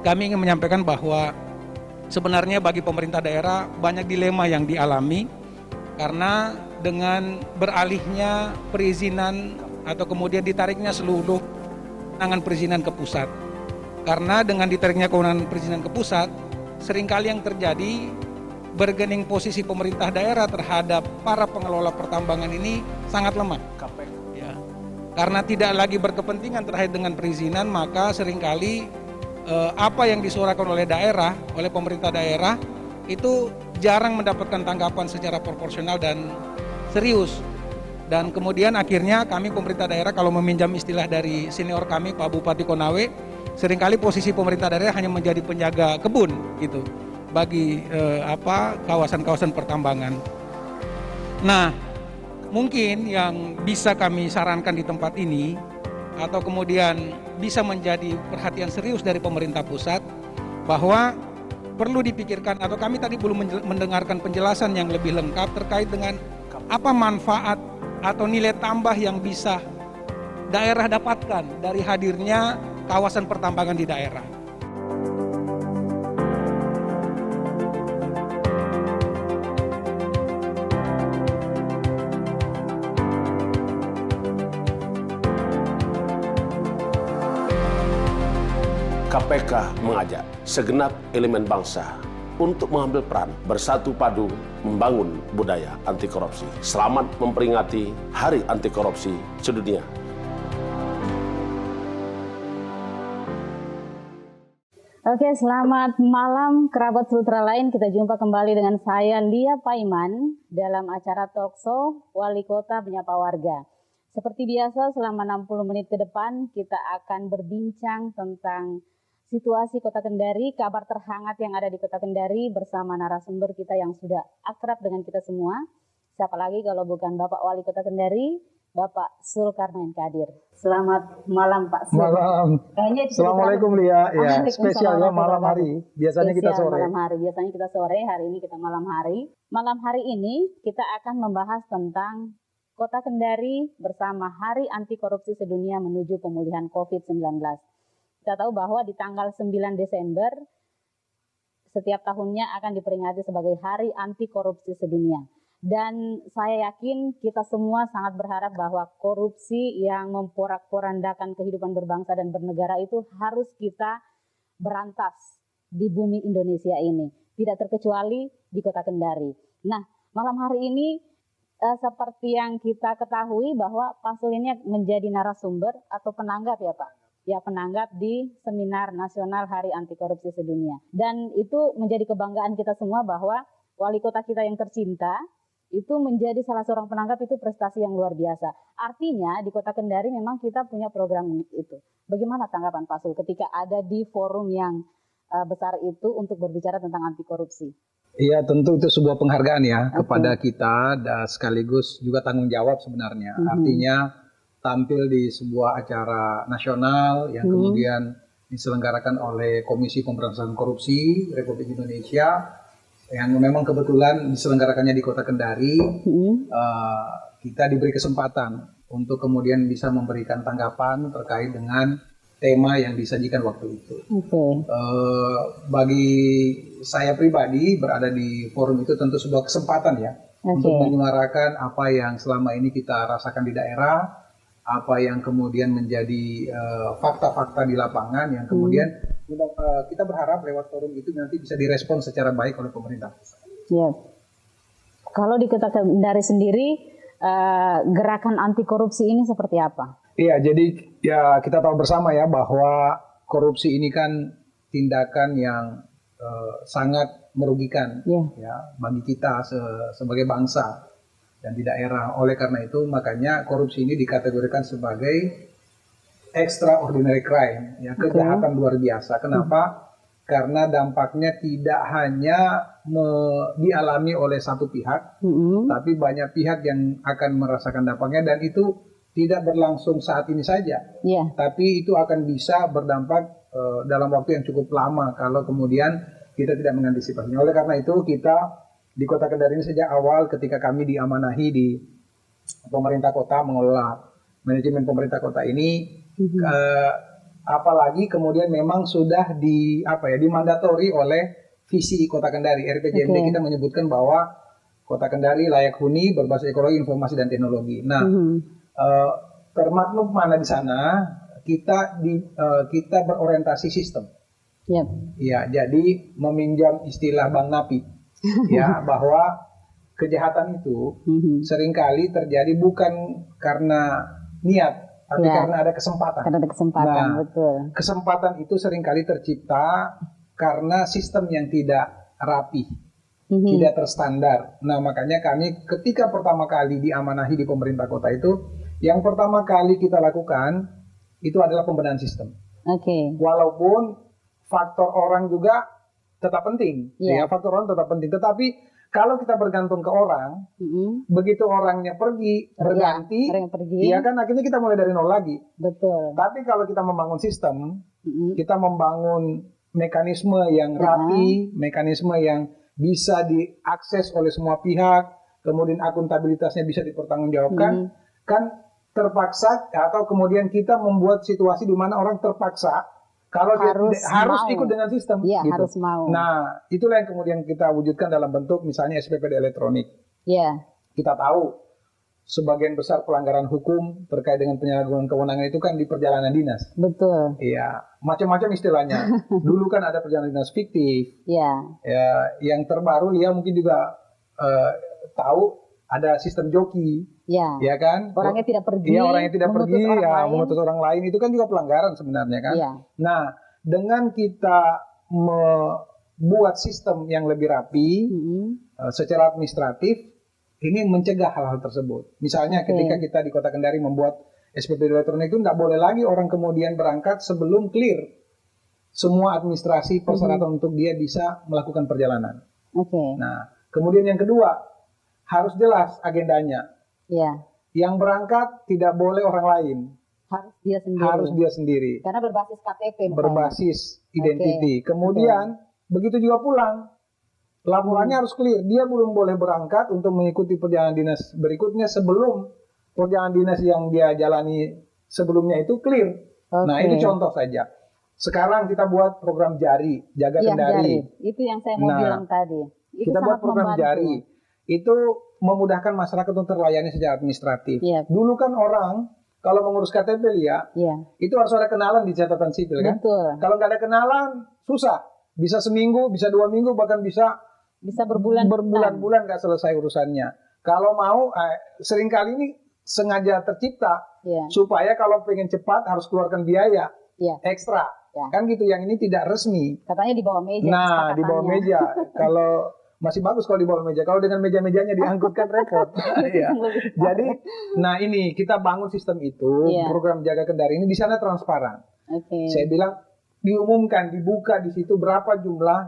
kami ingin menyampaikan bahwa sebenarnya bagi pemerintah daerah banyak dilema yang dialami karena dengan beralihnya perizinan atau kemudian ditariknya seluruh kewenangan perizinan ke pusat. Karena dengan ditariknya kewenangan perizinan ke pusat, seringkali yang terjadi bargaining posisi pemerintah daerah terhadap para pengelola pertambangan ini sangat lemah. Ya. Karena tidak lagi berkepentingan terkait dengan perizinan, maka seringkali apa yang disuarakan oleh daerah, oleh pemerintah daerah, itu jarang mendapatkan tanggapan secara proporsional dan serius. Dan kemudian akhirnya kami pemerintah daerah, kalau meminjam istilah dari senior kami Pak Bupati Konawe, seringkali posisi pemerintah daerah hanya menjadi penjaga kebun gitu bagi kawasan-kawasan pertambangan. Nah, mungkin yang bisa kami sarankan di tempat ini atau kemudian bisa menjadi perhatian serius dari pemerintah pusat bahwa perlu dipikirkan atau kami tadi belum mendengarkan penjelasan yang lebih lengkap terkait dengan apa manfaat atau nilai tambah yang bisa daerah dapatkan dari hadirnya kawasan pertambangan di daerah. KPK mengajak segenap elemen bangsa untuk mengambil peran bersatu padu membangun budaya anti korupsi. Selamat memperingati Hari Anti Korupsi Sedunia. Oke, selamat malam kerabat Sutra lain. Kita jumpa kembali dengan saya Lia Paiman dalam acara Talkshow Wali Kota Menyapa Warga. Seperti biasa selama 60 menit ke depan kita akan berbincang tentang situasi Kota Kendari, kabar terhangat yang ada di Kota Kendari bersama narasumber kita yang sudah akrab dengan kita semua. Siapa lagi kalau bukan Bapak Wali Kota Kendari, Bapak Zulkarnain Kadir. Selamat malam Pak Sul. Malam. Assalamualaikum Lia. Ya, spesial ya malam hari. Biasanya kita sore. Malam hari. Biasanya kita sore, hari ini kita malam hari. Malam hari ini kita akan membahas tentang Kota Kendari bersama Hari Anti Korupsi Sedunia menuju pemulihan COVID-19. Kita tahu bahwa di tanggal 9 Desember setiap tahunnya akan diperingati sebagai Hari Anti Korupsi Sedunia. Dan saya yakin kita semua sangat berharap bahwa korupsi yang memporak-porandakan kehidupan berbangsa dan bernegara itu harus kita berantas di bumi Indonesia ini. Tidak terkecuali di Kota Kendari. Nah, malam hari ini seperti yang kita ketahui bahwa Pak Sul ini menjadi narasumber atau penanggap ya Pak? Ya, penanggap di Seminar Nasional Hari Anti Korupsi Sedunia. Dan itu menjadi kebanggaan kita semua bahwa wali kota kita yang tercinta itu menjadi salah seorang penanggap, itu prestasi yang luar biasa. Artinya di Kota Kendari memang kita punya program itu. Bagaimana tanggapan Pak Sul ketika ada di forum yang besar itu untuk berbicara tentang anti korupsi? Iya, tentu itu sebuah penghargaan ya kepada kita dan sekaligus juga tanggung jawab sebenarnya. Artinya tampil di sebuah acara nasional yang kemudian diselenggarakan oleh Komisi Pemberantasan Korupsi Republik Indonesia yang memang kebetulan diselenggarakannya di Kota Kendari. Kita diberi kesempatan untuk kemudian bisa memberikan tanggapan terkait dengan tema yang disajikan waktu itu. Bagi saya pribadi berada di forum itu tentu sebuah kesempatan ya untuk menyuarakan apa yang selama ini kita rasakan di daerah, apa yang kemudian menjadi fakta-fakta di lapangan yang kemudian kita berharap lewat forum itu nanti bisa direspon secara baik oleh pemerintah. Ya. Kalau di Kota Kendari sendiri gerakan anti korupsi ini seperti apa? Iya, jadi ya kita tahu bersama ya bahwa korupsi ini kan tindakan yang sangat merugikan ya bagi kita sebagai bangsa dan di daerah. Oleh karena itu makanya korupsi ini dikategorikan sebagai extraordinary crime, ya kejahatan luar biasa. Kenapa? Karena dampaknya tidak hanya dialami oleh satu pihak, tapi banyak pihak yang akan merasakan dampaknya, dan itu tidak berlangsung saat ini saja, tapi itu akan bisa berdampak dalam waktu yang cukup lama kalau kemudian kita tidak mengantisipasinya. Oleh karena itu kita di Kota Kendari ini sejak awal ketika kami diamanahi di pemerintah kota mengelola manajemen pemerintah kota ini, Apalagi kemudian memang sudah dimandatori oleh visi Kota Kendari. RPJMD kita menyebutkan bahwa Kota Kendari layak huni berbasis ekologi, informasi dan teknologi. Nah, termaklum mana di sana kita berorientasi sistem. Ya, jadi meminjam istilah Bang Napi, ya, bahwa kejahatan itu seringkali terjadi bukan karena niat, tapi karena ada kesempatan. Karena ada kesempatan, nah, betul. Kesempatan itu seringkali tercipta karena sistem yang tidak rapi, tidak terstandar. Nah, makanya kami ketika pertama kali diamanahi di pemerintah kota itu, yang pertama kali kita lakukan itu adalah pembenahan sistem. Walaupun faktor orang juga tetap penting, ya, faktor orang tetap penting. Tetapi kalau kita bergantung ke orang, begitu orangnya pergi, berganti, ya kan akhirnya kita mulai dari nol lagi. Betul. Tapi kalau kita membangun sistem, kita membangun mekanisme yang rapi, mekanisme yang bisa diakses oleh semua pihak, kemudian akuntabilitasnya bisa dipertanggungjawabkan, kan terpaksa atau kemudian kita membuat situasi di mana orang terpaksa kalau harus ikut dengan sistem, gitu. Harus mau. Nah, itulah yang kemudian kita wujudkan dalam bentuk misalnya SPPD elektronik. Kita tahu sebagian besar pelanggaran hukum terkait dengan penyalahgunaan kewenangan itu kan di perjalanan dinas. Betul. Iya, macam-macam istilahnya. Dulu kan ada perjalanan dinas fiktif. Ya, yang terbaru Lia mungkin juga tahu ada sistem joki. Ya kan? Orangnya tidak pergi. Iya, orangnya tidak pergi, mengutus orang lain itu kan juga pelanggaran sebenarnya kan. Nah, dengan kita membuat sistem yang lebih rapi secara administratif, ini mencegah hal-hal tersebut. Misalnya ketika kita di Kota Kendari membuat SPPD elektronik itu tidak boleh lagi orang kemudian berangkat sebelum clear semua administrasi persyaratan untuk dia bisa melakukan perjalanan. Nah, kemudian yang kedua harus jelas agendanya. Yang berangkat tidak boleh orang lain. Harus dia sendiri. Karena berbasis KTP. Berbasis identity. Kemudian begitu juga pulang. Laporannya harus clear. Dia belum boleh berangkat untuk mengikuti perjalanan dinas berikutnya sebelum perjalanan dinas yang dia jalani sebelumnya itu clear. Nah, itu contoh saja. Sekarang kita buat program jari, Jaga Kendari. Itu yang saya mau bilang tadi. Itu kita buat program jari. Itu memudahkan masyarakat untuk terlayani secara administratif. Dulu kan orang kalau mengurus KTP itu harus ada kenalan di catatan sipil kan. Kalau nggak ada kenalan susah. Bisa seminggu, bisa 2 minggu, bahkan bisa berbulan-bulan nggak selesai urusannya. Kalau mau seringkali ini sengaja tercipta supaya kalau pengen cepat harus keluarkan biaya ekstra. Kan gitu, yang ini tidak resmi. Katanya di bawah meja. Nah, di bawah meja. Kalau masih bagus kalau di bawah meja. Kalau dengan meja-mejanya diangkut kan repot. Jadi, nah ini kita bangun sistem itu, program Jaga Kendari ini di sana transparan. Saya bilang diumumkan, dibuka di situ berapa jumlah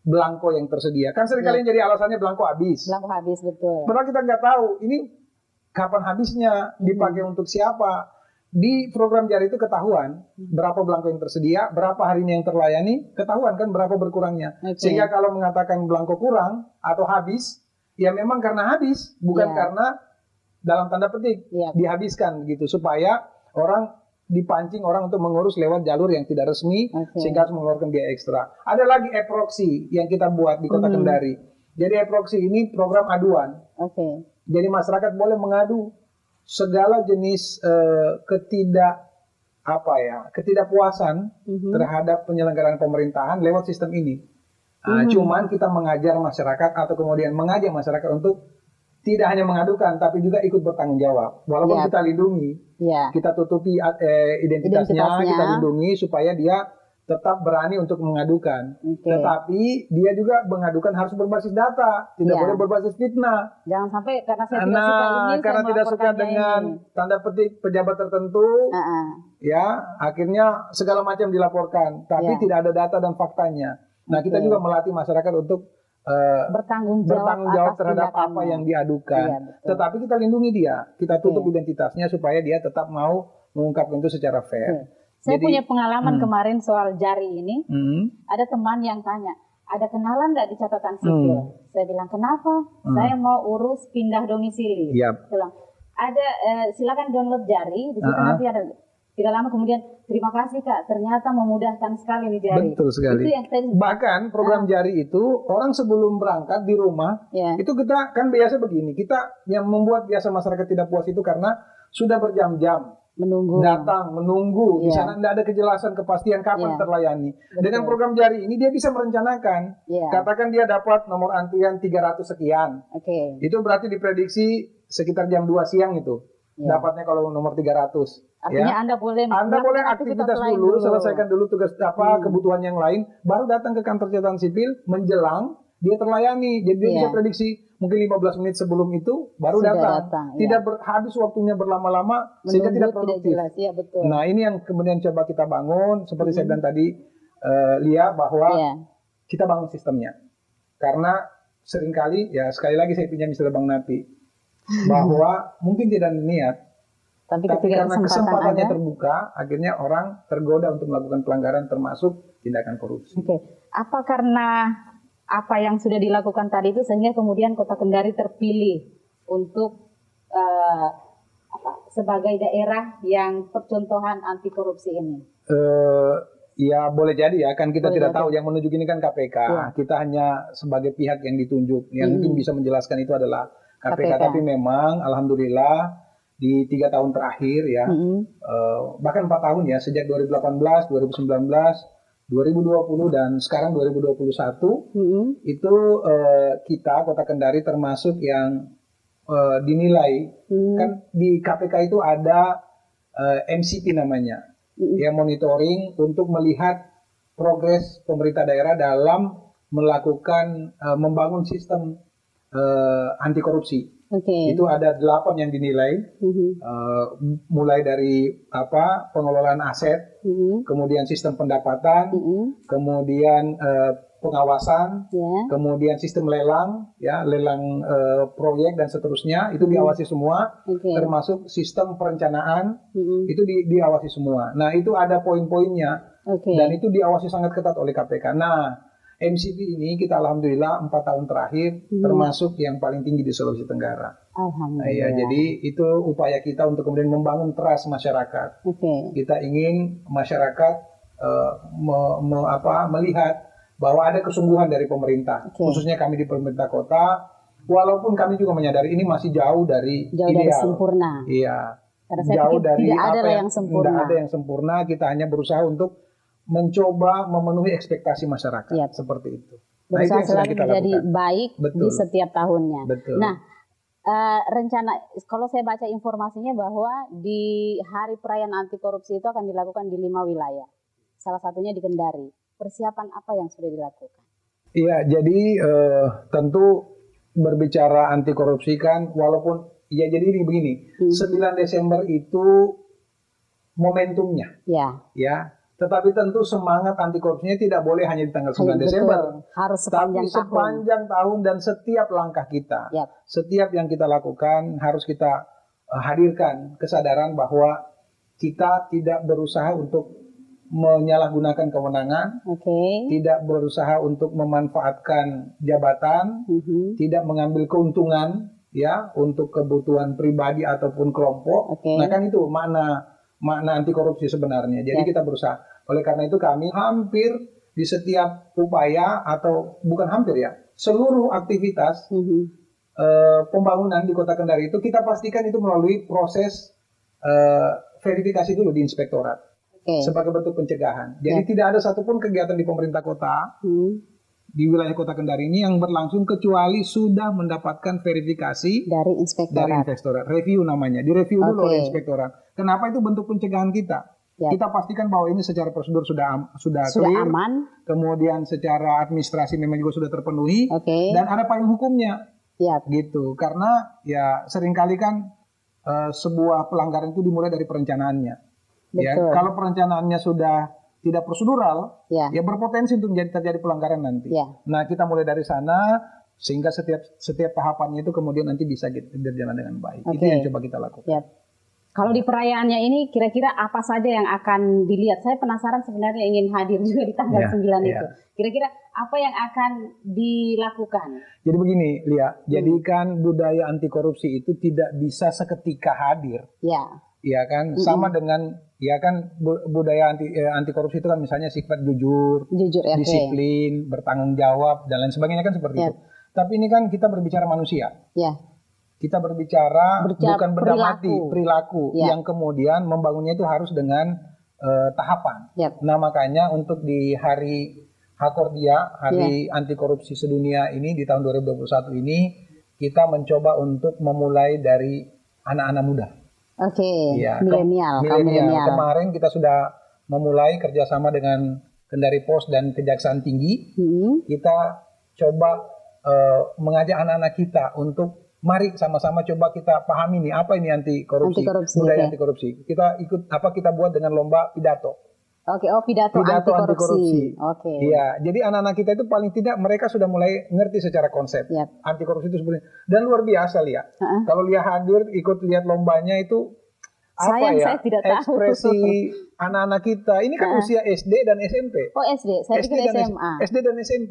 belangko yang tersedia. Kan seringkali jadi alasannya belangko habis. Belangko habis, betul. Padahal kita nggak tahu ini kapan habisnya, dipakai untuk siapa. Di program jari itu ketahuan berapa belangko yang tersedia, berapa harinya yang terlayani, ketahuan kan berapa berkurangnya. Sehingga kalau mengatakan belangko kurang atau habis, ya memang karena habis, bukan karena dalam tanda petik dihabiskan gitu, supaya orang dipancing orang untuk mengurus lewat jalur yang tidak resmi, sehingga harus mengeluarkan biaya ekstra. Ada lagi e-proxy yang kita buat di Kota Kendari. Jadi e-proxy ini program aduan. Jadi masyarakat boleh mengadu segala jenis ketidakpuasan terhadap penyelenggaraan pemerintahan lewat sistem ini. Cuman kita mengajar masyarakat atau kemudian mengajak masyarakat untuk tidak hanya mengadukan, tapi juga ikut bertanggung jawab. Walaupun kita lindungi, kita tutupi identitasnya, kita lindungi supaya dia tetap berani untuk mengadukan. Tetapi dia juga mengadukan harus berbasis data, tidak boleh berbasis fitnah. Jangan sampai karena saya tidak suka ini, karena tidak suka dengan tanda petik pejabat tertentu, akhirnya segala macam dilaporkan, tapi tidak ada data dan faktanya. Nah, kita juga melatih masyarakat untuk bertanggung jawab terhadap apa yang diadukan. Tetapi kita lindungi dia, kita tutup identitasnya supaya dia tetap mau mengungkapkan itu secara fair. Saya punya pengalaman kemarin soal jari ini. Ada teman yang tanya, ada kenalan nggak di catatan sipil? Saya bilang, kenapa? Saya mau urus pindah domisili. Bilang, ada, silakan download jari. Di situ nanti ada Tidak lama kemudian, terima kasih Kak, ternyata memudahkan sekali nih jari. Betul sekali. Itu yang saya Bahkan program jari itu orang sebelum berangkat di rumah ya. itu kita kan biasa begini. Kita yang membuat biasa masyarakat tidak puas itu karena sudah berjam-jam menunggu. datang menunggu di Iya. sana tidak ada kejelasan kepastian kapan Iya. terlayani. Betul. Dengan program jari ini dia bisa merencanakan. Iya. Katakan dia dapat nomor antrian 300 sekian. Oke. Itu berarti diprediksi sekitar jam 2 siang itu. Iya. Dapatnya kalau nomor 300. Artinya Ya. Anda boleh Anda boleh melakukan aktivitas lain dulu, selesaikan dulu tugas kebutuhan yang lain, baru datang ke kantor catatan sipil, menjelang dia terlayani. Jadi dia Iya. bisa prediksi mungkin 15 menit sebelum itu baru Sudah datang. datang, Tidak iya. habis waktunya berlama-lama sehingga tidak produktif. jelas, ya betul. Nah, ini yang kemudian coba kita bangun seperti saya bilang tadi, Lia, bahwa Iya. kita bangun sistemnya. Karena seringkali, ya sekali lagi saya pinjam istilah Bang Napi, bahwa mungkin tidak niat, Tapi tapi ketika karena kesempatannya ada, terbuka, akhirnya orang tergoda untuk melakukan pelanggaran termasuk tindakan korupsi. Oke. Apa karena apa yang sudah dilakukan tadi itu sehingga kemudian Kota Kendari terpilih untuk sebagai daerah yang percontohan anti korupsi ini? Ya boleh jadi ya, kan kita Boleh tidak jadi. tahu, yang menunjuk ini kan KPK. Ya. Kita hanya sebagai pihak yang ditunjuk, yang mungkin bisa menjelaskan itu adalah KPK. KPK. Tapi memang alhamdulillah di 3 tahun terakhir ya, bahkan 4 tahun ya, sejak 2018, 2019, 2020 dan sekarang 2021 itu kita Kota Kendari termasuk yang dinilai, kan di KPK itu ada MCP namanya, ya, monitoring untuk melihat progres pemerintah daerah dalam melakukan membangun sistem anti korupsi. Oke. Itu ada 8 yang dinilai, mulai dari pengelolaan aset, kemudian sistem pendapatan, kemudian pengawasan, Ya. kemudian sistem lelang, ya, lelang proyek dan seterusnya, itu diawasi semua, Oke. termasuk sistem perencanaan, itu diawasi semua. Nah, itu ada poin-poinnya, Oke. dan itu diawasi sangat ketat oleh KPK. Nah, MCP ini kita alhamdulillah 4 tahun terakhir termasuk yang paling tinggi di Sulawesi Tenggara. Alhamdulillah. Nah, ya, jadi itu upaya kita untuk kemudian membangun trust masyarakat. Oke. Kita ingin masyarakat melihat bahwa ada kesungguhan dari pemerintah, Oke. khususnya kami di pemerintah kota. Walaupun kami juga menyadari ini masih jauh dari Jauh dari ideal. sempurna. Iya. Karena saya Jauh pikir dari tidak ada apa yang sempurna. Tidak ada yang sempurna. Kita hanya berusaha untuk mencoba memenuhi ekspektasi masyarakat. Yap. Seperti itu. Berusaha yang sedang selalu kita menjadi lakukan. baik di Betul. setiap tahunnya. Betul. Nah, rencana, kalau saya baca informasinya bahwa di hari perayaan anti korupsi itu akan dilakukan di 5 wilayah. Salah satunya di Kendari. Persiapan apa yang sudah dilakukan? Iya, jadi tentu berbicara anti korupsi kan, walaupun ya jadi ini begini, 9 Desember itu momentumnya, Ya. ya. Tetapi tentu semangat anti korupsinya tidak boleh hanya di tanggal 9 Desember. Betul. Harus Tapi sepanjang tahun. sepanjang tahun dan setiap langkah kita, Yap. setiap yang kita lakukan harus kita hadirkan kesadaran bahwa kita tidak berusaha untuk menyalahgunakan kewenangan, Oke. tidak berusaha untuk memanfaatkan jabatan, tidak mengambil keuntungan ya untuk kebutuhan pribadi ataupun kelompok. Oke. Nah, kan itu makna anti korupsi sebenarnya. Jadi kita berusaha. Oleh karena itu kami hampir di setiap upaya, atau bukan hampir ya, seluruh aktivitas pembangunan di Kota Kendari itu kita pastikan itu melalui proses verifikasi dulu di inspektorat. Oke. Sebagai bentuk pencegahan. Jadi tidak ada satupun kegiatan di pemerintah kota di wilayah Kota Kendari ini yang berlangsung kecuali sudah mendapatkan verifikasi Dari dari inspektorat. inspektorat. Review namanya, direview dulu Oke. oleh inspektorat. Kenapa? Itu bentuk pencegahan kita. Ya. Kita pastikan bahwa ini secara prosedur sudah Sudah clear, aman. kemudian secara administrasi memang juga sudah terpenuhi, Oke. dan ada payung hukumnya, Ya. gitu. Karena ya seringkali kan sebuah pelanggaran itu dimulai dari perencanaannya. Ya, Betul. kalau perencanaannya sudah tidak prosedural, Ya. ya berpotensi untuk terjadi pelanggaran nanti. Ya. Nah, kita mulai dari sana sehingga setiap tahapannya itu kemudian nanti bisa berjalan dengan baik. Itu Oke. yang coba kita lakukan. Ya. Kalau di perayaannya ini kira-kira apa saja yang akan dilihat? Saya penasaran sebenarnya, ingin hadir juga di tanggal Ya, 9 ya. itu. Kira-kira apa yang akan dilakukan? Jadi begini, Lia, jadikan budaya anti korupsi itu tidak bisa seketika hadir. Ya. ya kan, sama dengan ya kan budaya anti korupsi itu kan misalnya sifat jujur, ya, disiplin, bertanggung jawab dan lain sebagainya kan seperti itu. Tapi ini kan kita berbicara manusia. Kita berbicara bukan benda mati, perilaku yang kemudian membangunnya itu harus dengan tahapan. Nah makanya untuk di hari Hakordia, hari anti korupsi sedunia ini di tahun 2021 ini kita mencoba untuk memulai dari anak-anak muda. Milenial. Kemarin kita sudah memulai kerjasama dengan Kendari Pos dan Kejaksaan Tinggi. Kita coba mengajak anak-anak kita untuk mari sama-sama coba kita pahami nih apa ini anti korupsi, budaya anti korupsi. Kita kita buat dengan lomba pidato. Pidato anti korupsi. Iya, jadi anak-anak kita itu paling tidak mereka sudah mulai ngerti secara konsep anti korupsi itu sebenarnya. Dan luar biasa lihat. Kalau Lia hadir ikut lihat lombanya itu saya tidak tahu. Ekspresi anak-anak kita ini kan usia SD dan SMP. SD, saya pikir SMA. SD dan SMP.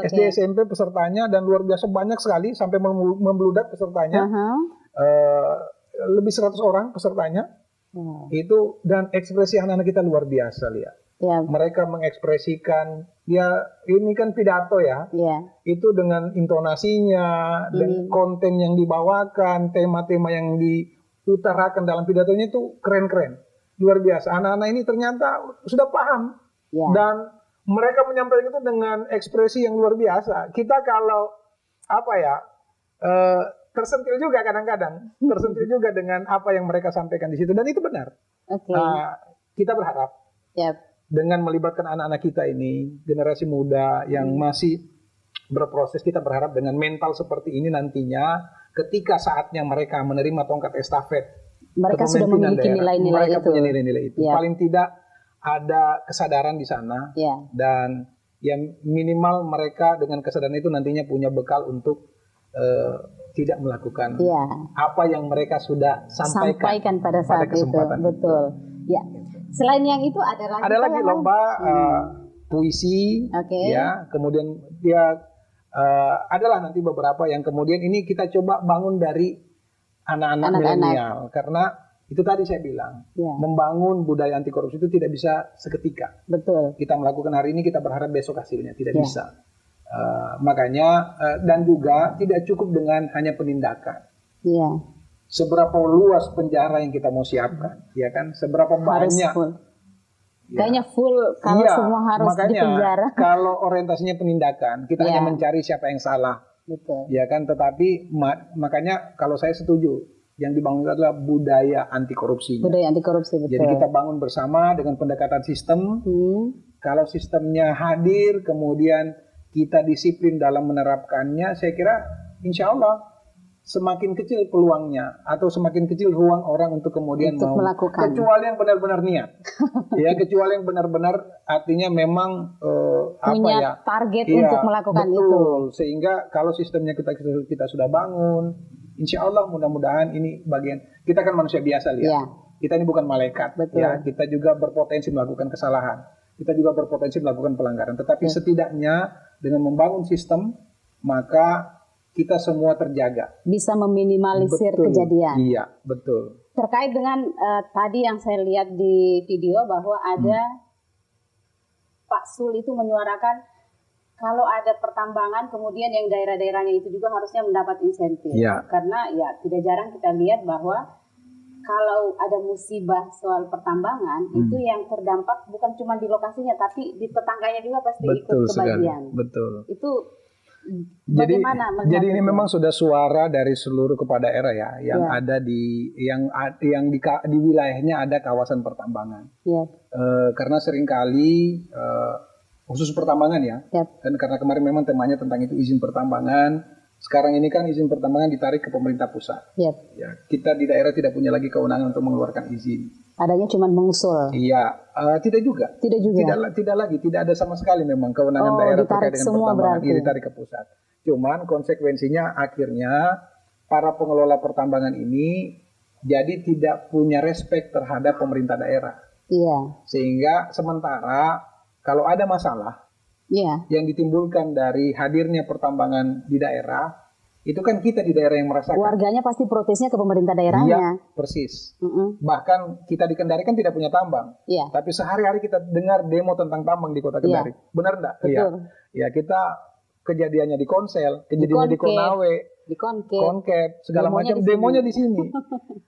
SD SMP pesertanya dan luar biasa banyak sekali sampai membludak pesertanya. Lebih 100 orang pesertanya. Itu dan ekspresi anak-anak kita luar biasa lihat. Mereka mengekspresikan ini kan pidato itu dengan intonasinya dan konten yang dibawakan, tema-tema yang diutarakan dalam pidatonya itu keren-keren, luar biasa. Anak-anak ini ternyata sudah paham dan mereka menyampaikan itu dengan ekspresi yang luar biasa. Kita kalau tersentil juga kadang-kadang, tersentil juga dengan apa yang mereka sampaikan di situ dan itu benar. Kita berharap dengan melibatkan anak-anak kita ini, generasi muda yang masih berproses, kita berharap dengan mental seperti ini nantinya, ketika saatnya mereka menerima tongkat estafet, mereka sudah memiliki nilai-nilai mereka itu. punya nilai-nilai itu. Paling tidak ada kesadaran di sana dan yang minimal mereka dengan kesadaran itu nantinya punya bekal untuk tidak melakukan apa yang mereka sudah sampaikan pada saat itu. Betul. Ya. Selain yang itu ada lagi lomba puisi, kemudian adalah nanti beberapa yang kemudian ini kita coba bangun dari anak-anak milenial karena itu tadi saya bilang membangun budaya anti korupsi itu tidak bisa seketika. Betul. Kita melakukan hari ini kita berharap besok hasilnya tidak bisa. Makanya dan juga tidak cukup dengan hanya penindakan. Seberapa luas penjara yang kita mau siapkan, ya kan? Seberapa banyak? Kayaknya full kalau semua harus di penjara. Kalau orientasinya penindakan, kita hanya mencari siapa yang salah, ya kan? Tetapi makanya kalau saya setuju, yang dibangun itu adalah budaya anti korupsi. Budaya anti korupsi, betul. Jadi kita bangun bersama dengan pendekatan sistem. Kalau sistemnya hadir, kemudian kita disiplin dalam menerapkannya, saya kira insya Allah semakin kecil peluangnya atau semakin kecil ruang orang untuk kemudian mau melakukan. Kecuali yang benar-benar niat, kecuali yang benar-benar artinya memang punya target untuk melakukan itu. Sehingga kalau sistemnya kita sudah bangun, insya Allah mudah-mudahan ini bagian kita kan manusia biasa kita ini bukan malaikat, kita juga berpotensi melakukan kesalahan. Kita juga berpotensi melakukan pelanggaran. Tetapi setidaknya dengan membangun sistem, maka kita semua terjaga. Bisa meminimalisir kejadian. Iya, betul. Terkait dengan tadi yang saya lihat di video bahwa ada Pak Sul itu menyuarakan kalau ada pertambangan, kemudian yang daerah-daerahnya itu juga harusnya mendapat insentif. Karena tidak jarang kita lihat bahwa kalau ada musibah soal pertambangan, itu yang terdampak bukan cuma di lokasinya, tapi di tetangganya juga pasti ikut kebagian. Betul. Itu bagaimana melihat jadi ini itu? memang sudah suara dari seluruh kepala daerah yang ada di di wilayahnya ada kawasan pertambangan. Karena seringkali khusus pertambangan kan karena kemarin memang temanya tentang itu izin pertambangan. Sekarang ini kan izin pertambangan ditarik ke pemerintah pusat. Kita di daerah tidak punya lagi kewenangan untuk mengeluarkan izin. Adanya cuma mengusul. Tidak juga. Tidak lagi, tidak ada sama sekali memang kewenangan daerah terkait dengan pertambangan ini ditarik ke pusat. Cuman konsekuensinya akhirnya para pengelola pertambangan ini jadi tidak punya respek terhadap pemerintah daerah. Sehingga sementara kalau ada masalah yang ditimbulkan dari hadirnya pertambangan di daerah itu kan kita di daerah yang merasakan. Warganya pasti protesnya ke pemerintah Iya, daerahnya. persis. Mm-mm. Bahkan kita di Kendari kan tidak punya tambang. Iya. Tapi sehari-hari kita dengar demo tentang tambang di kota Kendari. Benar enggak? Iya. Betul. Ya, kita kejadiannya di Konsel, kejadiannya di Konkep, Konawe, di Konkep. Konkep, segala Demonya macam di sini. demonya di sini.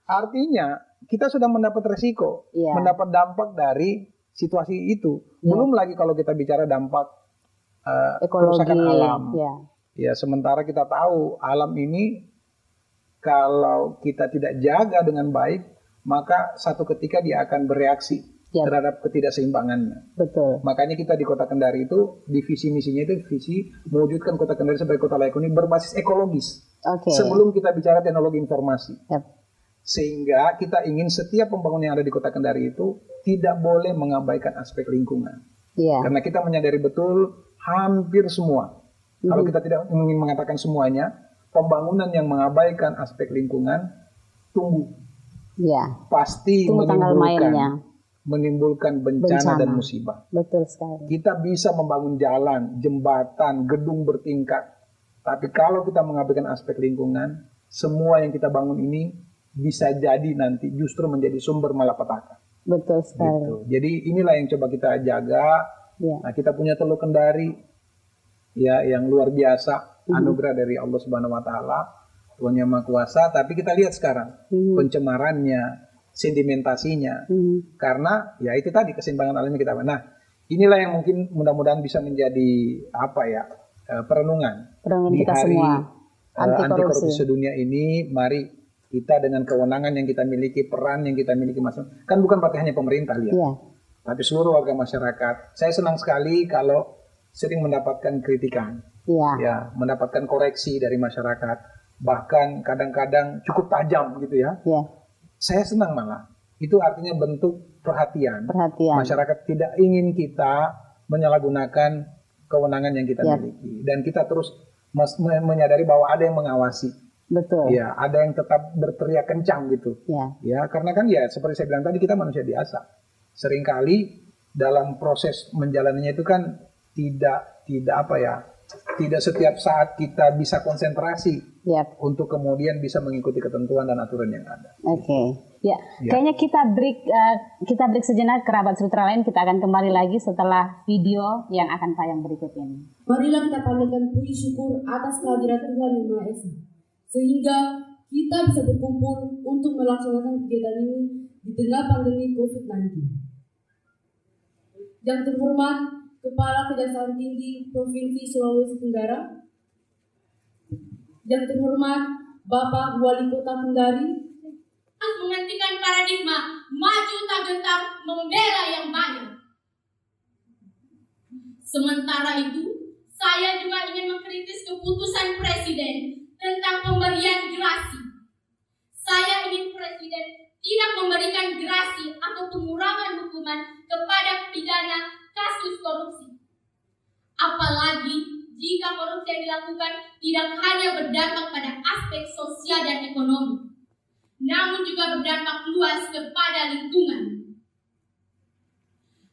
Artinya kita sudah mendapat resiko, Iya. mendapat dampak dari situasi itu. Iya. Belum lagi kalau kita bicara dampak Ekologi. kerusakan alam. Ya. Ya, sementara kita tahu alam ini kalau kita tidak jaga dengan baik, maka satu ketika dia akan bereaksi Ya. terhadap ketidakseimbangannya. Betul. Makanya kita di Kota Kendari itu, di visi misinya itu visi mewujudkan Kota Kendari sebagai kota layak huni berbasis ekologis. Oke. Sebelum kita bicara teknologi informasi. Yap. Sehingga kita ingin setiap pembangunan yang ada di Kota Kendari itu tidak boleh mengabaikan aspek lingkungan. Iya. Karena kita menyadari betul hampir semua. Kalau kita tidak ingin mengatakan semuanya, pembangunan yang mengabaikan aspek lingkungan tunggu. Iya. Pasti Tunggu tanggal mainnya. menimbulkan bencana dan musibah. Betul sekali. Kita bisa membangun jalan, jembatan, gedung bertingkat. Tapi kalau kita mengabaikan aspek lingkungan, semua yang kita bangun ini bisa jadi nanti justru menjadi sumber malapetaka. Betul sekali. Gitu. Jadi inilah yang coba kita jaga. Ya. Nah, kita punya Teluk Kendari ya yang luar biasa, anugerah dari Allah Subhanahu wa taala, Tuhan Yang Maha Kuasa, tapi kita lihat sekarang pencemarannya, sedimentasinya. Karena ya itu tadi keseimbangan alamnya kita. Nah, inilah yang mungkin mudah-mudahan bisa menjadi apa ya? Perenungan Perenungan di kita hari semua. anti korupsi Anti-korupsi. sedunia ini. Mari kita dengan kewenangan yang kita miliki, peran yang kita miliki masing-masing, kan bukan berarti hanya pemerintah lihat, Iya. tapi seluruh warga masyarakat. Saya senang sekali kalau sering mendapatkan kritikan, Iya. ya, mendapatkan koreksi dari masyarakat, bahkan kadang-kadang cukup tajam gitu ya. Iya. Saya senang malah. Itu artinya bentuk perhatian. Perhatian. Masyarakat tidak ingin kita menyalahgunakan kewenangan yang kita Ya. miliki, dan kita terus menyadari bahwa ada yang mengawasi. Betul. Ya, ada yang tetap berteriak kencang gitu. Ya. Ya, karena kan ya seperti saya bilang tadi, kita manusia biasa. Seringkali dalam proses menjalaninya itu kan tidak apa ya, tidak setiap saat kita bisa konsentrasi Ya. untuk kemudian bisa mengikuti ketentuan dan aturan yang ada. Oke. Ya. Ya. Kayaknya kita break sejenak, kerabat sutra lain. Kita akan kembali lagi setelah video yang akan tayang berikut ini. Marilah kita panjatkan puji syukur atas kehadiran Tuhan Yang Maha Esa, sehingga kita bisa berkumpul untuk melaksanakan kegiatan ini di tengah pandemi COVID-19. Yang terhormat Kepala Kejaksaan Tinggi Provinsi Sulawesi Tenggara, yang terhormat Bapak Wali Kota Kendari, menghentikan paradigma maju tak gentar membela yang banyak. Sementara itu, saya juga ingin mengkritis keputusan Presiden tentang pemberian gerasi. Saya ingin Presiden tidak memberikan gerasi atau pengurangan hukuman kepada pidana kasus korupsi. Apalagi jika korupsi yang dilakukan tidak hanya berdampak pada aspek sosial dan ekonomi, namun juga berdampak luas kepada lingkungan.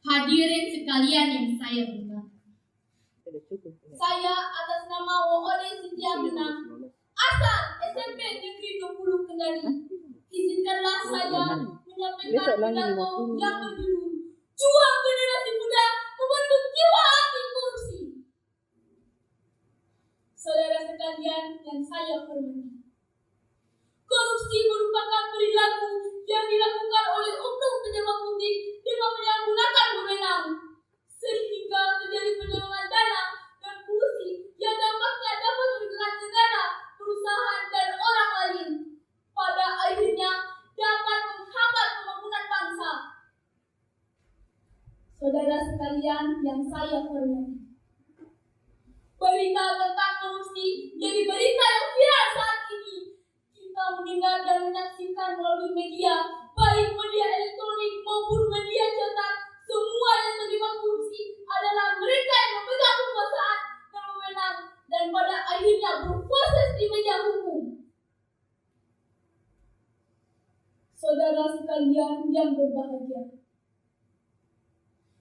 Hadirin sekalian yang saya hormati, saya atas nama Wohode Sintiamina, asal SMP Negeri 20 Kendari, izinkanlah saya menyampaikan pidato yang berjudul Juang Generasi Muda Membentuk Jiwa Anti Korupsi. Saudara sekalian yang saya hormati, korupsi merupakan perilaku yang dilakukan oleh oknum pejabat publik dengan menyalahgunakan wewenang, sehingga terjadi penyuapan dana dan kolusi yang dampaknya dapat merugikan negara, perusahaan, dan orang lain. Pada akhirnya dapat menghambat pembangunan bangsa. Saudara sekalian yang saya hormati, berita tentang korupsi jadi berita yang viral saat ini. Kita mendengar dan menyaksikan melalui media, baik media elektronik maupun media cetak, semua yang terlibat korupsi adalah mereka yang memegang kekuasaan dan wewenang, dan pada akhirnya berproses di meja hukum. Saudara sekalian yang berbahagia,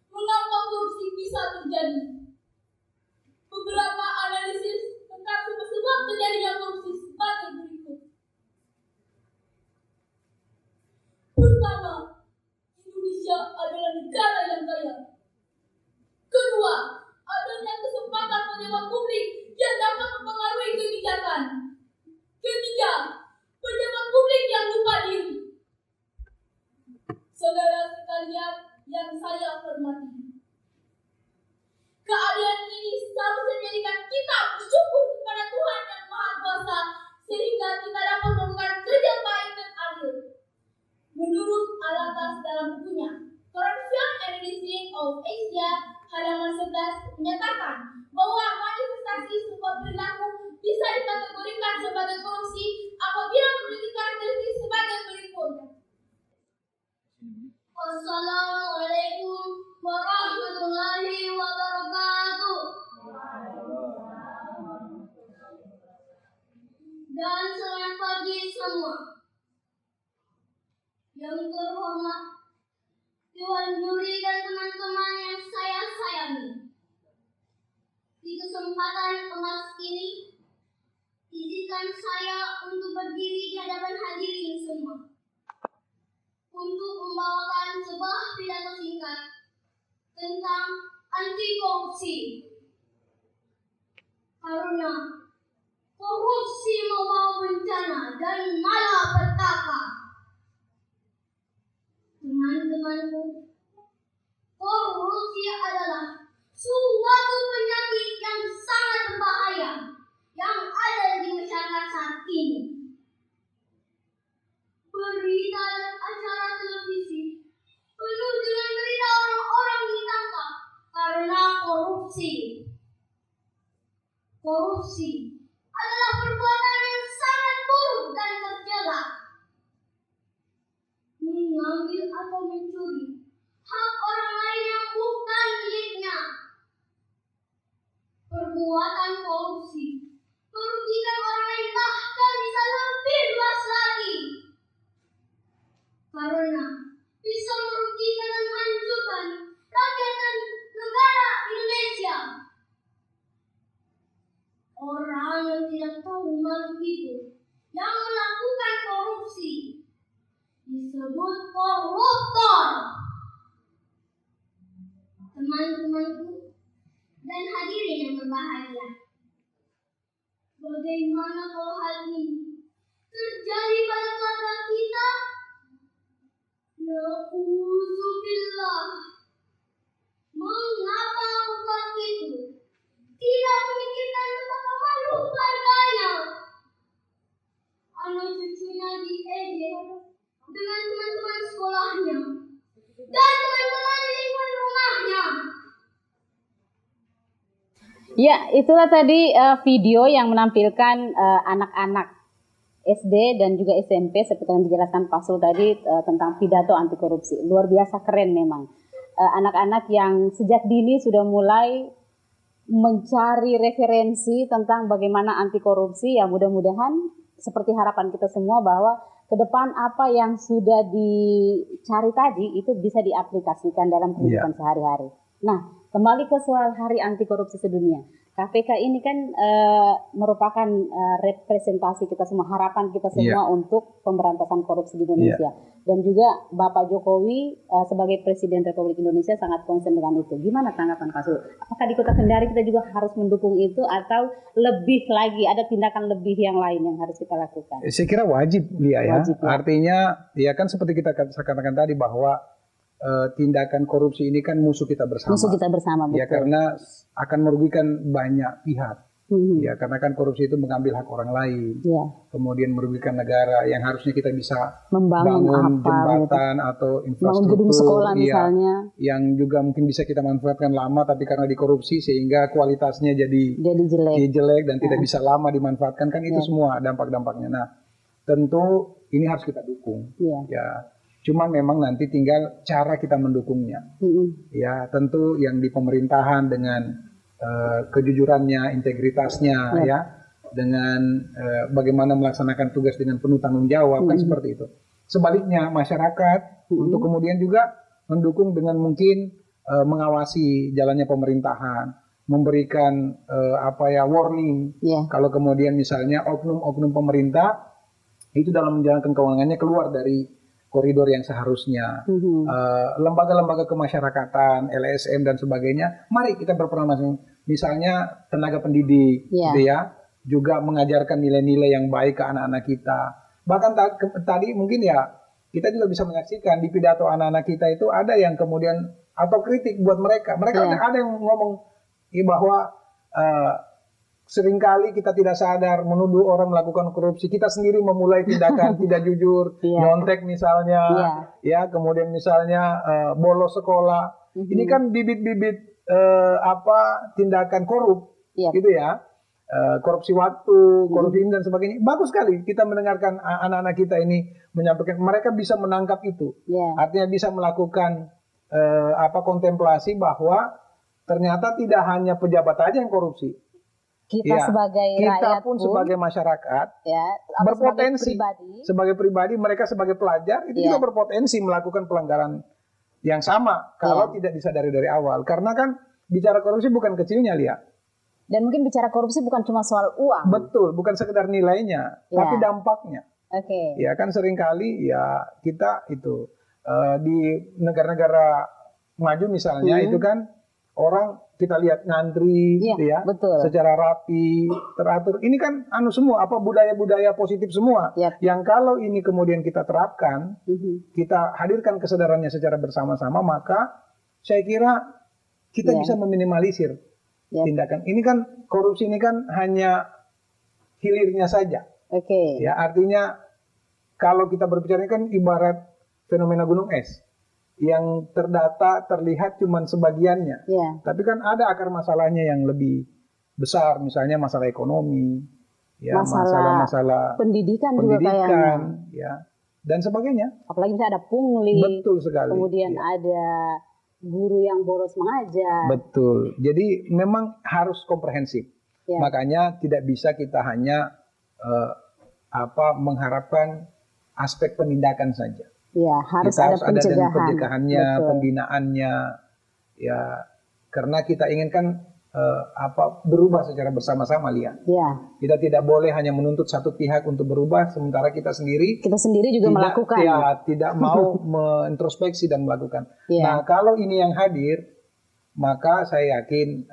mengapa korupsi bisa terjadi? Beberapa analisis tentang sebab peluang terjadinya korupsi sebagai berikut. Pertama, Indonesia adalah negara yang kaya. Kedua, adanya kesempatan pejabat publik yang dapat mempengaruhi kebijakan. Ketiga, pejabat publik yang lupa diri. Saudara sekalian yang saya hormati, keadaan ini seharusnya menjadikan kita bersyukur kepada Tuhan yang Maha Kuasa sehingga kita dapat melakukan kerja baik dan adil. Menurut Al-Atas dalam bukunya Corruption and Reasoning of Asia halaman 11 menyatakan bahwa manifestasi sebuah perilaku bisa dikategorikan sebagai korupsi apabila memiliki karakteristik sebagai berikut. Wassalamualaikum warahmatullahi wabarakatuh. Dan selamat pagi semua. Yang terhormat Dewan Juri dan teman-teman yang saya sayangi. Di kesempatan emas ini, izinkan saya untuk berdiri di hadapan hadirin semua untuk membawakan sebuah pidato singkat tentang anti korupsi. Karena korupsi membawa bencana dan malapetaka. Teman-temanku, korupsi adalah suatu penyakit yang sangat berbahaya yang ada di masyarakat saat ini. Berita dan acara televisi penuh dengan berita orang-orang ditangkap karena korupsi. Korupsi adalah perbuatan yang sangat buruk dan tercela. Mengambil atau mencuri hak orang lain yang bukan miliknya. Perbuatan korupsi merugikan orang lain bahkan bisa lebih luas lagi. Karena bisa merugikan dan menghancurkan rakyat dan negara Indonesia. Orang yang tidak tahu malu itu yang melakukan korupsi disebut koruptor. Teman-temanku dan hadirin yang berbahagia, bagaimana kalau hal ini terjadi pada keluarga kita? Na'udzubillah. Mengapa koruptor itu tidak memikirkan betapa malu keluarganya? Anak cucunya diejek dengan teman-teman sekolahnya dan teman-teman di lingkungan rumahnya. Ya, itulah tadi video yang menampilkan anak-anak SD dan juga SMP seperti yang dijelaskan Pak Sul tadi tentang pidato anti korupsi. Luar biasa keren memang. Anak-anak yang sejak dini sudah mulai mencari referensi tentang bagaimana anti korupsi. Ya mudah-mudahan seperti harapan kita semua bahwa ke depan apa yang sudah dicari tadi itu bisa diaplikasikan dalam kehidupan sehari-hari. Nah, kembali ke soal Hari Anti Korupsi Sedunia. KPK ini kan merupakan representasi kita semua, harapan kita semua untuk pemberantasan korupsi di Indonesia. Dan juga Bapak Jokowi sebagai Presiden Republik Indonesia sangat concern dengan itu. Gimana tanggapan Pak Sul? Apakah di Kota Kendari kita juga harus mendukung itu atau lebih lagi ada tindakan lebih yang lain yang harus kita lakukan? Saya kira wajib, Lia, ya. Wajib, ya. Artinya, ya kan seperti kita katakan tadi bahwa tindakan korupsi ini kan musuh kita bersama. Musuh kita bersama, betul. Ya karena akan merugikan banyak pihak. Ya karena kan korupsi itu mengambil hak orang lain. Kemudian merugikan negara yang harusnya kita bisa membangun jembatan atau infrastruktur gedung sekolah misalnya. Yang juga mungkin bisa kita manfaatkan lama tapi karena dikorupsi sehingga kualitasnya jadi jelek dan tidak bisa lama dimanfaatkan, kan itu semua dampak-dampaknya. Nah, tentu ini harus kita dukung. Ya. Cuma memang nanti tinggal cara kita mendukungnya. Ya, tentu yang di pemerintahan dengan kejujurannya, integritasnya, ya, dengan bagaimana melaksanakan tugas dengan penuh tanggung jawab, kan seperti itu. Sebaliknya masyarakat untuk kemudian juga mendukung dengan mungkin mengawasi jalannya pemerintahan, memberikan warning. Kalau kemudian misalnya oknum-oknum pemerintah itu dalam menjalankan kewenangannya keluar dari koridor yang seharusnya. Lembaga-lembaga kemasyarakatan, LSM dan sebagainya, mari kita berperan masing. Misalnya tenaga pendidik, gitu ya, juga mengajarkan nilai-nilai yang baik ke anak-anak kita. Bahkan tadi mungkin ya kita juga bisa menyaksikan di pidato anak-anak kita itu ada yang kemudian atau kritik buat mereka. Mereka ada yang ngomong bahwa seringkali kita tidak sadar menuduh orang melakukan korupsi. Kita sendiri memulai tindakan tidak jujur, nyontek misalnya, ya kemudian misalnya bolos sekolah. Ini kan bibit-bibit tindakan korup, gitu ya. Korupsi waktu, korupsi ini dan sebagainya. Bagus sekali kita mendengarkan anak-anak kita ini menyampaikan. Mereka bisa menangkap itu. Artinya bisa melakukan kontemplasi bahwa ternyata tidak hanya pejabat aja yang korupsi. Kita sebagai rakyat pun sebagai masyarakat berpotensi sebagai pribadi, mereka sebagai pelajar itu juga berpotensi melakukan pelanggaran yang sama kalau tidak disadari dari awal. Karena kan bicara korupsi bukan kecilnya, Lia. Dan mungkin bicara korupsi bukan cuma soal uang. Betul, bukan sekedar nilainya, tapi dampaknya. Ya kan seringkali ya kita itu di negara-negara maju misalnya itu kan orang kita lihat ngantri, secara rapi, teratur. Ini kan semua budaya-budaya positif semua. Yang kalau ini kemudian kita terapkan, kita hadirkan kesadarannya secara bersama-sama, maka saya kira kita bisa meminimalisir tindakan. Ini kan korupsi ini kan hanya hilirnya saja. Ya, artinya kalau kita berbicara kan ibarat fenomena gunung es. Yang terdata terlihat cuma sebagiannya, tapi kan ada akar masalahnya yang lebih besar, misalnya masalah ekonomi, masalah pendidikan juga kayaknya, dan sebagainya. Apalagi misalnya ada pungli, betul sekali. Kemudian ada guru yang boros mengajar. Betul. Jadi memang harus komprehensif. Makanya tidak bisa kita hanya mengharapkan aspek penindakan saja. Harus ada pencegahannya, pembinaannya, karena kita inginkan berubah secara bersama-sama, Lia. Kita tidak boleh hanya menuntut satu pihak untuk berubah, sementara kita sendiri juga melakukan. Tidak mau mengintrospeksi dan melakukan. Nah, kalau ini yang hadir, maka saya yakin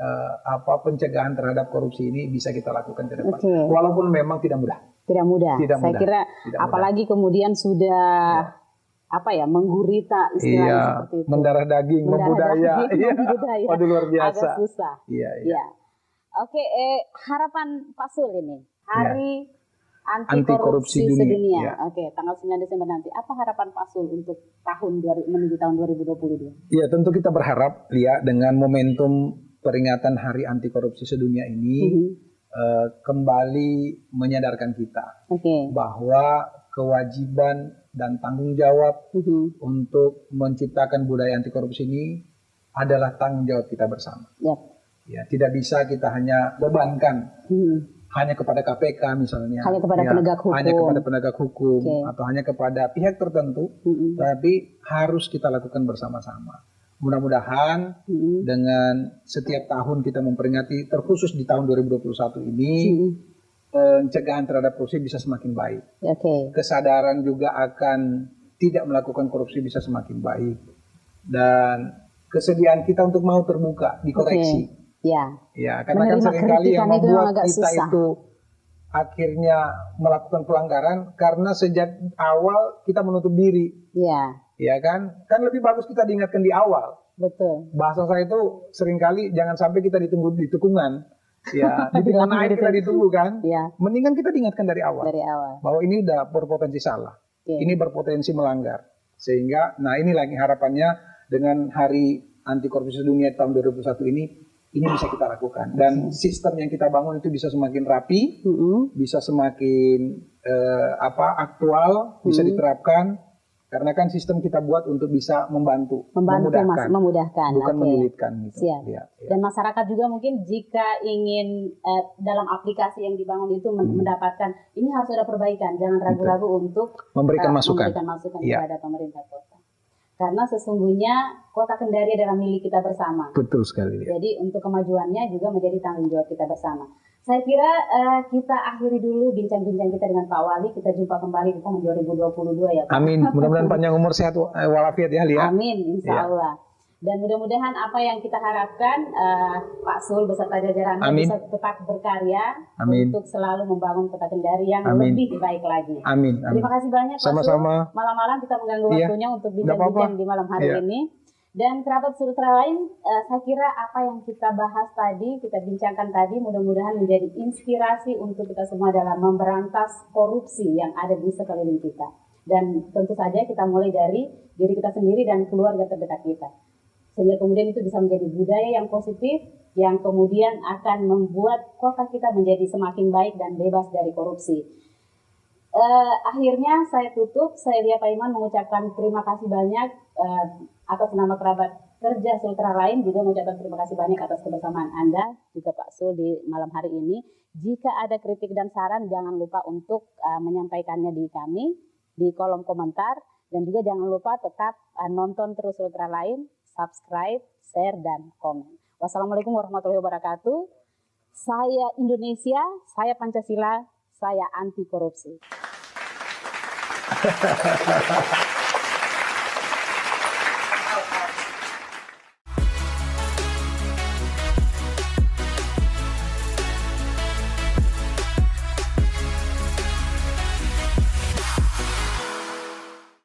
pencegahan terhadap korupsi ini bisa kita lakukan ke depan. Walaupun memang tidak mudah. Saya kira apalagi kemudian sudah menggurita istilahnya seperti itu. Mendarah daging, membudaya. Waduh, luar biasa. Agak susah. Oke, harapan Pak Sul ini Hari Anti Korupsi Sedunia. Oke, tanggal 9 Desember nanti. Apa harapan Pak Sul untuk menuju tahun 2022? Iya, tentu kita berharap dengan momentum peringatan Hari Anti Korupsi Sedunia ini kembali menyadarkan kita bahwa kewajiban dan tanggung jawab untuk menciptakan budaya anti korupsi ini adalah tanggung jawab kita bersama. Ya, tidak bisa kita hanya bebankan hanya kepada KPK misalnya, hanya kepada penegak hukum, atau hanya kepada pihak tertentu, tapi harus kita lakukan bersama-sama. Mudah-mudahan dengan setiap tahun kita memperingati, terkhusus di tahun 2021 ini, pencegahan terhadap korupsi bisa semakin baik. Kesadaran juga akan tidak melakukan korupsi bisa semakin baik. Dan kesediaan kita untuk mau terbuka, dikoreksi. Karena kan seringkali yang membuat kita itu akhirnya melakukan pelanggaran karena sejak awal kita menutup diri. Kan lebih bagus kita diingatkan di awal. Betul. Bahasa saya itu seringkali jangan sampai kita ditunggu di tikungan. Di mana air kita ditunggu kan. Mendingan kita diingatkan dari awal. Bahwa ini udah berpotensi salah. Ini berpotensi melanggar. Sehingga, ini lagi harapannya dengan Hari Anti Korupsi Sedunia tahun 2021 ini bisa kita lakukan. Dan sistem yang kita bangun itu bisa semakin rapi, bisa semakin aktual, bisa diterapkan. Karena kan sistem kita buat untuk bisa memudahkan, bukan menyulitkan. Gitu. Dan masyarakat juga mungkin jika ingin dalam aplikasi yang dibangun itu mendapatkan, ini harus ada perbaikan, jangan ragu-ragu untuk memberikan masukan kepada pemerintah kota. Karena sesungguhnya Kota Kendari adalah milik kita bersama. Betul sekali. Ya. Jadi untuk kemajuannya juga menjadi tanggung jawab kita bersama. Saya kira kita akhiri dulu bincang-bincang kita dengan Pak Wali. Kita jumpa kembali di tahun 2022 ya Pak. Amin. Mudah-mudahan panjang umur, sehat walafiat ya Lia. Amin, insya Allah. Dan mudah-mudahan apa yang kita harapkan Pak Sul beserta jajarannya bisa tetap berkarya untuk selalu membangun Kota Kendari yang lebih baik lagi. Amin. Terima kasih banyak Pak Sama-sama. Sul. Malam-malam kita mengganggu waktunya untuk bincang-bincang di malam hari ini. Dan kerabat Sutra lain, saya kira apa yang kita bahas tadi, kita bincangkan tadi, mudah-mudahan menjadi inspirasi untuk kita semua dalam memberantas korupsi yang ada di sekeliling kita. Dan tentu saja kita mulai dari diri kita sendiri dan keluarga terdekat kita. Sehingga kemudian itu bisa menjadi budaya yang positif, yang kemudian akan membuat kota kita menjadi semakin baik dan bebas dari korupsi. Akhirnya saya tutup, saya Lia Paiman mengucapkan terima kasih banyak atas nama kerabat kerja Sultra lain, juga mengucapkan terima kasih banyak atas kebersamaan Anda, juga Pak Sul di malam hari ini. Jika ada kritik dan saran, jangan lupa untuk menyampaikannya di kami, di kolom komentar. Dan juga jangan lupa tetap nonton terus Sultra lain, subscribe, share, dan komen. Wassalamualaikum warahmatullahi wabarakatuh. Saya Indonesia, saya Pancasila, saya anti korupsi.